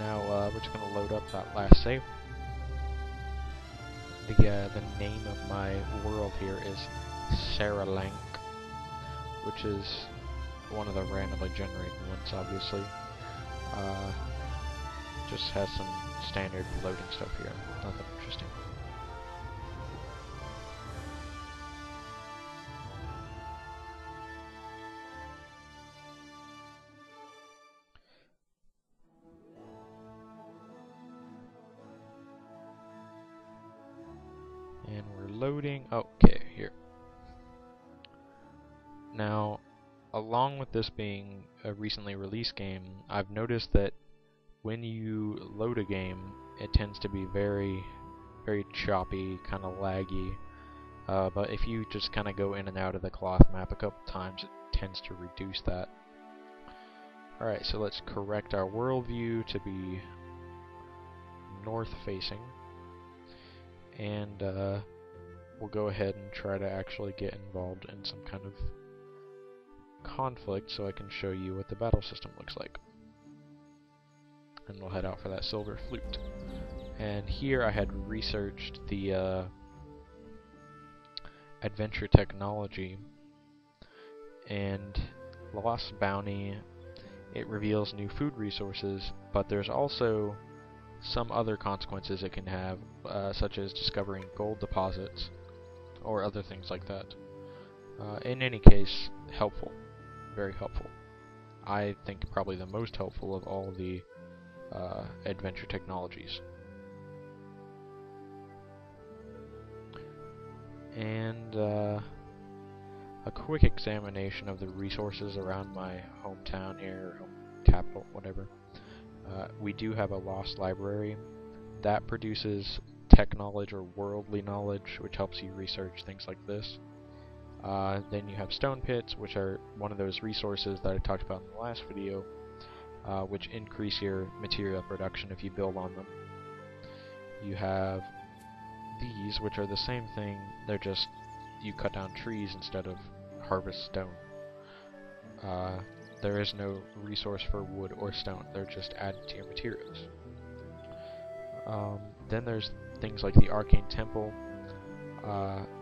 Now we're just going to load up that last save. The name of my world here is Saralank, which is one of the randomly generated ones, obviously. Just has some standard loading stuff here, nothing interesting. And we're loading. Okay, here. Now, along with this being a recently released game, I've noticed that when you load a game, it tends to be very, very choppy, kind of laggy. But if you just kind of go in and out of the cloth map a couple times, it tends to reduce that. Alright, so let's correct our world view to be north facing. And we'll go ahead and try to actually get involved in some kind of conflict so I can show you what the battle system looks like. And we'll head out for that Silver Flute. And here I had researched the adventure technology, and Lost Bounty, it reveals new food resources, but there's also some other consequences it can have, such as discovering gold deposits or other things like that. In any case, helpful. Very helpful. I think probably the most helpful of all the adventure technologies. And a quick examination of the resources around my hometown here, home capital, whatever. We do have a lost library that produces tech knowledge or worldly knowledge, which helps you research things like this. Then you have stone pits, which are one of those resources that I talked about in the last video, which increase your material production if you build on them. You have these, which are the same thing, they're just you cut down trees instead of harvest stone. There is no resource for wood or stone, they're just added to your materials. Then there's things like the Arcane Temple,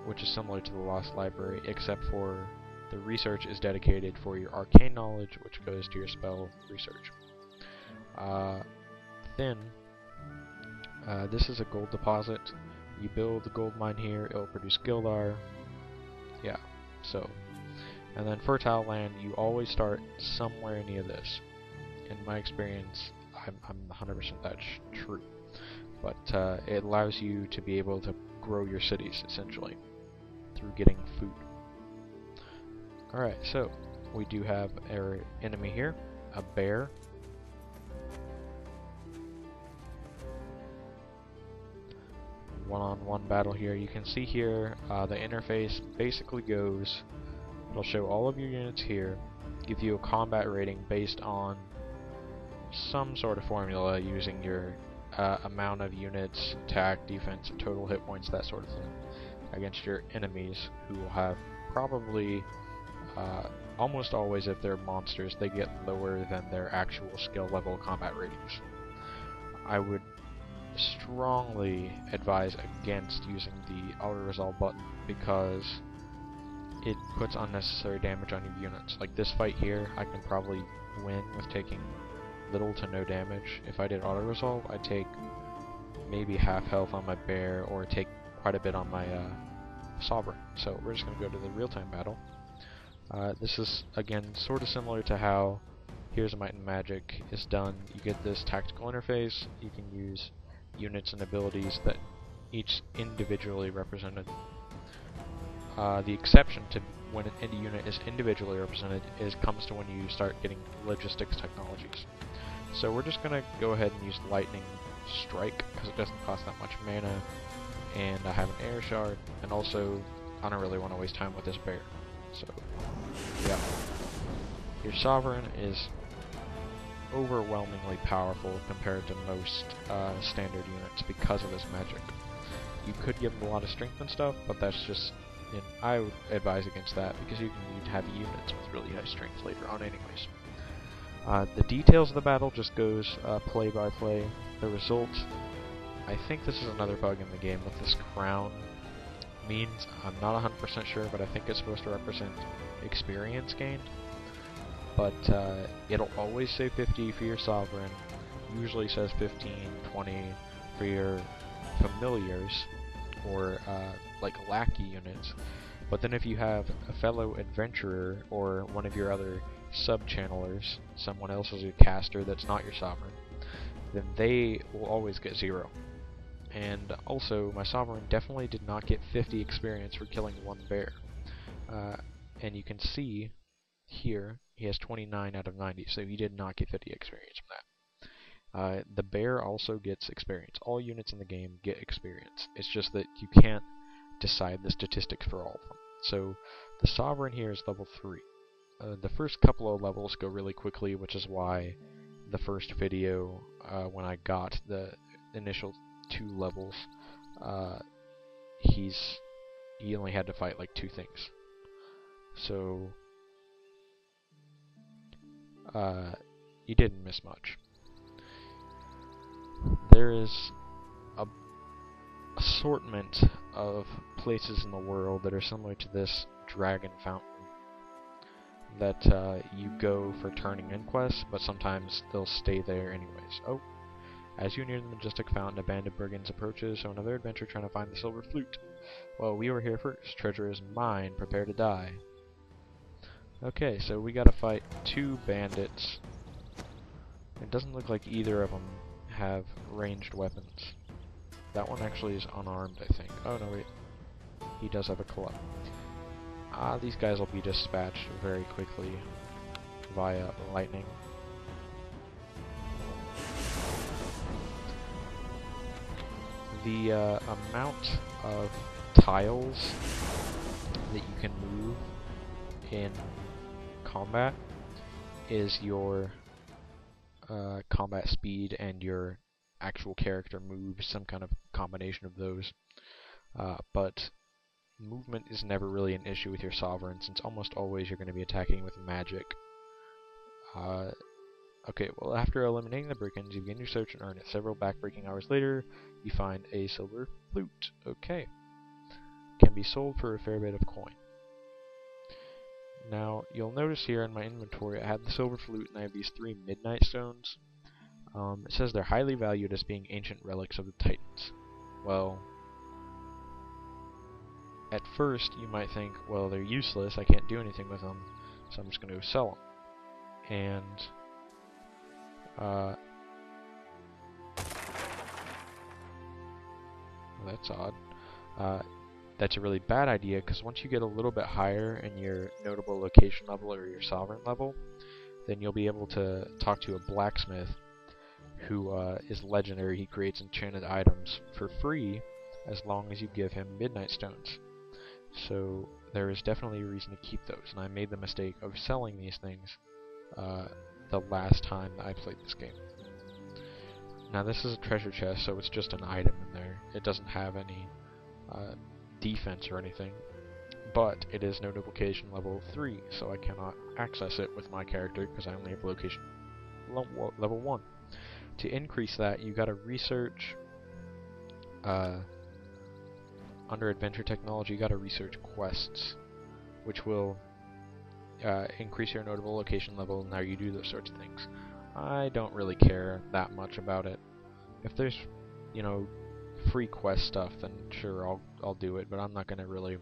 which is similar to the Lost Library, except for the research is dedicated for your arcane knowledge, which goes to your spell research. This is a gold deposit. You build the gold mine here, it'll produce Gildar. Yeah, so. And then fertile land, you always start somewhere near this. In my experience, I'm 100% that's true. But it allows you to be able to grow your cities, essentially, through getting food. Alright, so we do have our enemy here, a bear. One-on-one battle here. You can see here the interface basically goes, it'll show all of your units here, give you a combat rating based on some sort of formula using your amount of units, attack, defense, total hit points, that sort of thing, against your enemies, who will have probably, almost always if they're monsters, they get lower than their actual skill level combat ratings. I would strongly advise against using the auto-resolve button because it puts unnecessary damage on your units. Like this fight here, I can probably win with taking little to no damage. If I did auto-resolve, I'd take maybe half health on my bear, or take quite a bit on my sovereign. So we're just going to go to the real-time battle. This is, again, sort of similar to how Here's Might and Magic is done. You get this tactical interface, you can use units and abilities that each individually represented. The exception to when an unit is individually represented comes to when you start getting logistics technologies. So we're just going to go ahead and use Lightning Strike, because it doesn't cost that much mana, and I have an Air Shard, and also I don't really want to waste time with this bear. So, yeah. Your Sovereign is overwhelmingly powerful compared to most standard units because of his magic. You could give him a lot of strength and stuff, but that's just, I would advise against that, because you can have units with really high strength later on anyways. The details of the battle just goes play by play. The result, I think this is another bug in the game with this crown means. I'm not 100% sure, but I think it's supposed to represent experience gained. But it'll always say 50 for your sovereign, usually says 15, 20 for your familiars, or like lackey units. But then if you have a fellow adventurer or one of your other sub-channelers, someone else is a caster that's not your sovereign, then they will always get 0. And also, my sovereign definitely did not get 50 experience for killing one bear. And you can see here, he has 29 out of 90, so he did not get 50 experience from that. The bear also gets experience. All units in the game get experience. It's just that you can't decide the statistics for all of them. So the sovereign here is level 3. The first couple of levels go really quickly, which is why the first video, when I got the initial 2 levels, he only had to fight like 2 things. So you didn't miss much. There is a assortment of places in the world that are similar to this dragon fountain that you go for turning in quests, but sometimes they'll stay there anyways. Oh, as you near the majestic fountain, a band of brigands approaches, so another adventurer trying to find the Silver Flute. Well, we were here first. Treasure is mine. Prepare to die. Okay, so we gotta fight 2 bandits. It doesn't look like either of them have ranged weapons. That one actually is unarmed, I think. Oh no, wait. He does have a club. These guys will be dispatched very quickly via lightning. The amount of tiles that you can move in combat is your combat speed and your actual character moves, some kind of combination of those. But movement is never really an issue with your sovereign, since almost always you're going to be attacking with magic. Okay, well, after eliminating the brigands, you begin your search and earn it. Several backbreaking hours later, you find a silver flute. Okay. Can be sold for a fair bit of coin. Now, you'll notice here in my inventory, I have the silver flute and I have these 3 midnight stones. It says they're highly valued as being ancient relics of the Titans. Well, at first you might think, well, they're useless, I can't do anything with them, so I'm just going to go sell them. And that's odd. That's a really bad idea, because once you get a little bit higher in your notable location level or your sovereign level, then you'll be able to talk to a blacksmith who is legendary. He creates enchanted items for free as long as you give him midnight stones. So there is definitely a reason to keep those, and I made the mistake of selling these things the last time that I played this game. Now this is a treasure chest, so it's just an item in there. It doesn't have any defense or anything, but it is node location level 3, so I cannot access it with my character because I only have location level 1. To increase that, you gotta research under adventure technology, you gotta research quests, which will increase your notable location level. Now you do those sorts of things. I don't really care that much about it. If there's, you know, free quest stuff, then sure, I'll do it, but I'm not gonna really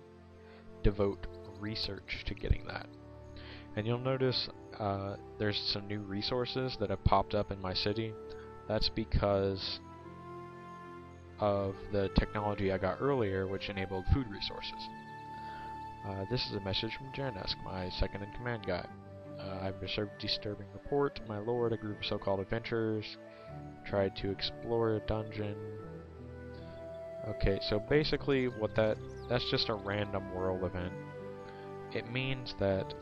devote research to getting that. And you'll notice there's some new resources that have popped up in my city. That's because of the technology I got earlier, which enabled food resources. This is a message from Janesk, my second-in-command guy. I've received a disturbing report. My lord, a group of so-called adventurers, tried to explore a dungeon. Okay, so basically what that's just a random world event. It means that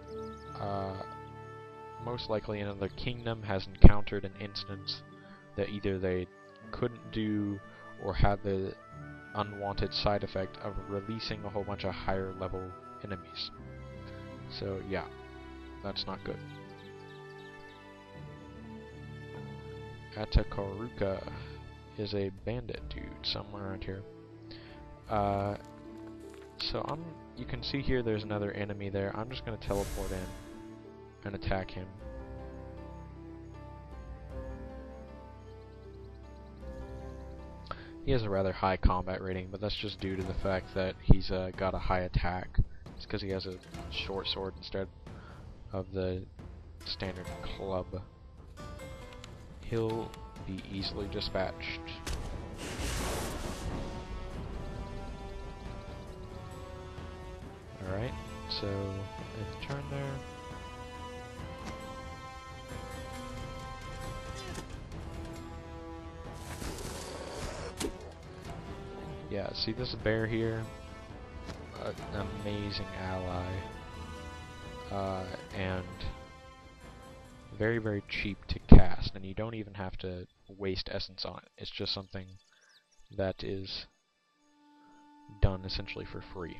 most likely another kingdom has encountered an instance that either they couldn't do or had the unwanted side effect of releasing a whole bunch of higher level enemies. So yeah, that's not good. Atakaruka is a bandit dude somewhere around here. So you can see here there's another enemy there. I'm just going to teleport in and attack him. He has a rather high combat rating, but that's just due to the fact that he's got a high attack. It's because he has a short sword instead of the standard club. He'll be easily dispatched. Alright, so end turn there. Yeah, see this bear here? An amazing ally. And very, very cheap to cast, and you don't even have to waste essence on it. It's just something that is done essentially for free.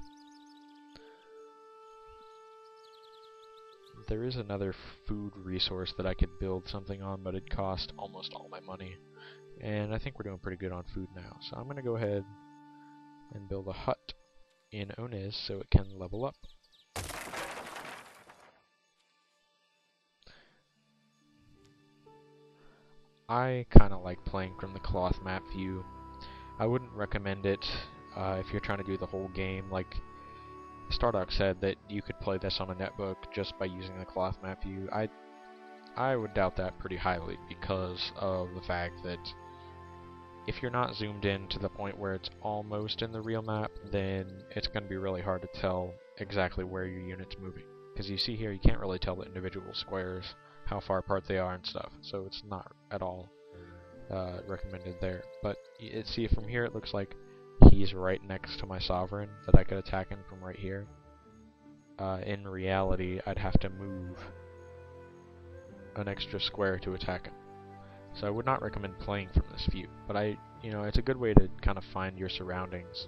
There is another food resource that I could build something on, but it'd cost almost all my money. And I think we're doing pretty good on food now. So I'm going to go ahead and build a hut in Onez so it can level up. I kind of like playing from the cloth map view. I wouldn't recommend it if you're trying to do the whole game. Like Stardock said that you could play this on a netbook just by using the cloth map view. I would doubt that pretty highly because of the fact that if you're not zoomed in to the point where it's almost in the real map, then it's going to be really hard to tell exactly where your unit's moving. Because you see here, you can't really tell the individual squares, how far apart they are and stuff, so it's not at all recommended there. But see, from here it looks like he's right next to my sovereign, that I could attack him from right here. In reality, I'd have to move an extra square to attack him. So I would not recommend playing from this view, but it's a good way to kind of find your surroundings.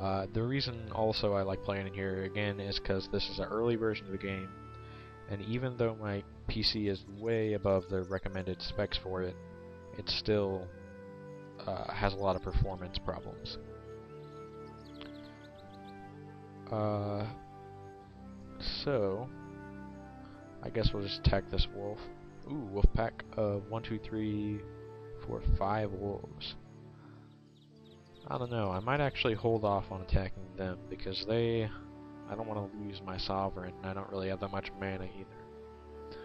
The reason also I like playing in here again is because this is an early version of the game, and even though my PC is way above the recommended specs for it, it still has a lot of performance problems. So I guess we'll just attack this wolf. Ooh, wolf pack of 1, 2, 3, 4, 5 wolves. I don't know, I might actually hold off on attacking them because I don't want to lose my sovereign, and I don't really have that much mana either.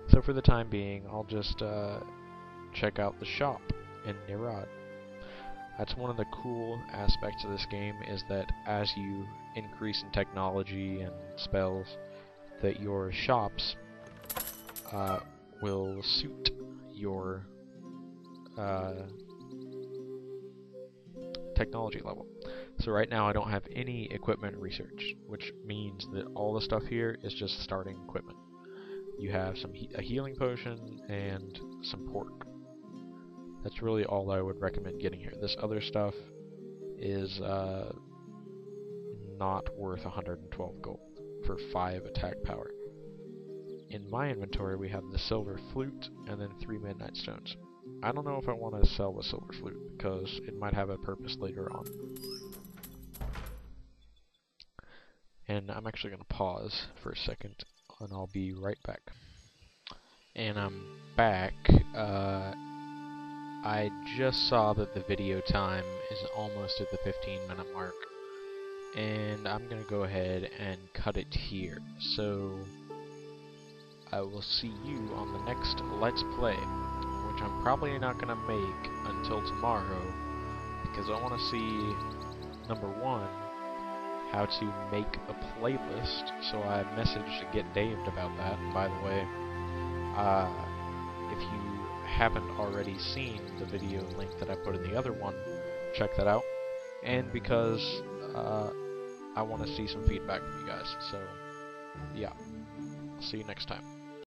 So for the time being, I'll just check out the shop in Nirad. That's one of the cool aspects of this game, is that as you increase in technology and spells, that your shops will suit your technology level. So right now I don't have any equipment research, which means that all the stuff here is just starting equipment. You have a healing potion and some pork. That's really all I would recommend getting here. This other stuff is not worth 112 gold for 5 attack power. In my inventory we have the Silver Flute and then 3 Midnight Stones. I don't know if I want to sell the Silver Flute because it might have a purpose later on. And I'm actually going to pause for a second and I'll be right back. And I'm back. I just saw that the video time is almost at the 15-minute mark, and I'm going to go ahead and cut it here. So I will see you on the next Let's Play, which I'm probably not going to make until tomorrow, because I want to see, number one, how to make a playlist. So I messaged Get Daved about that, and by the way, if you haven't already seen the video link that I put in the other one, check that out. And because I want to see some feedback from you guys, so yeah, I'll see you next time.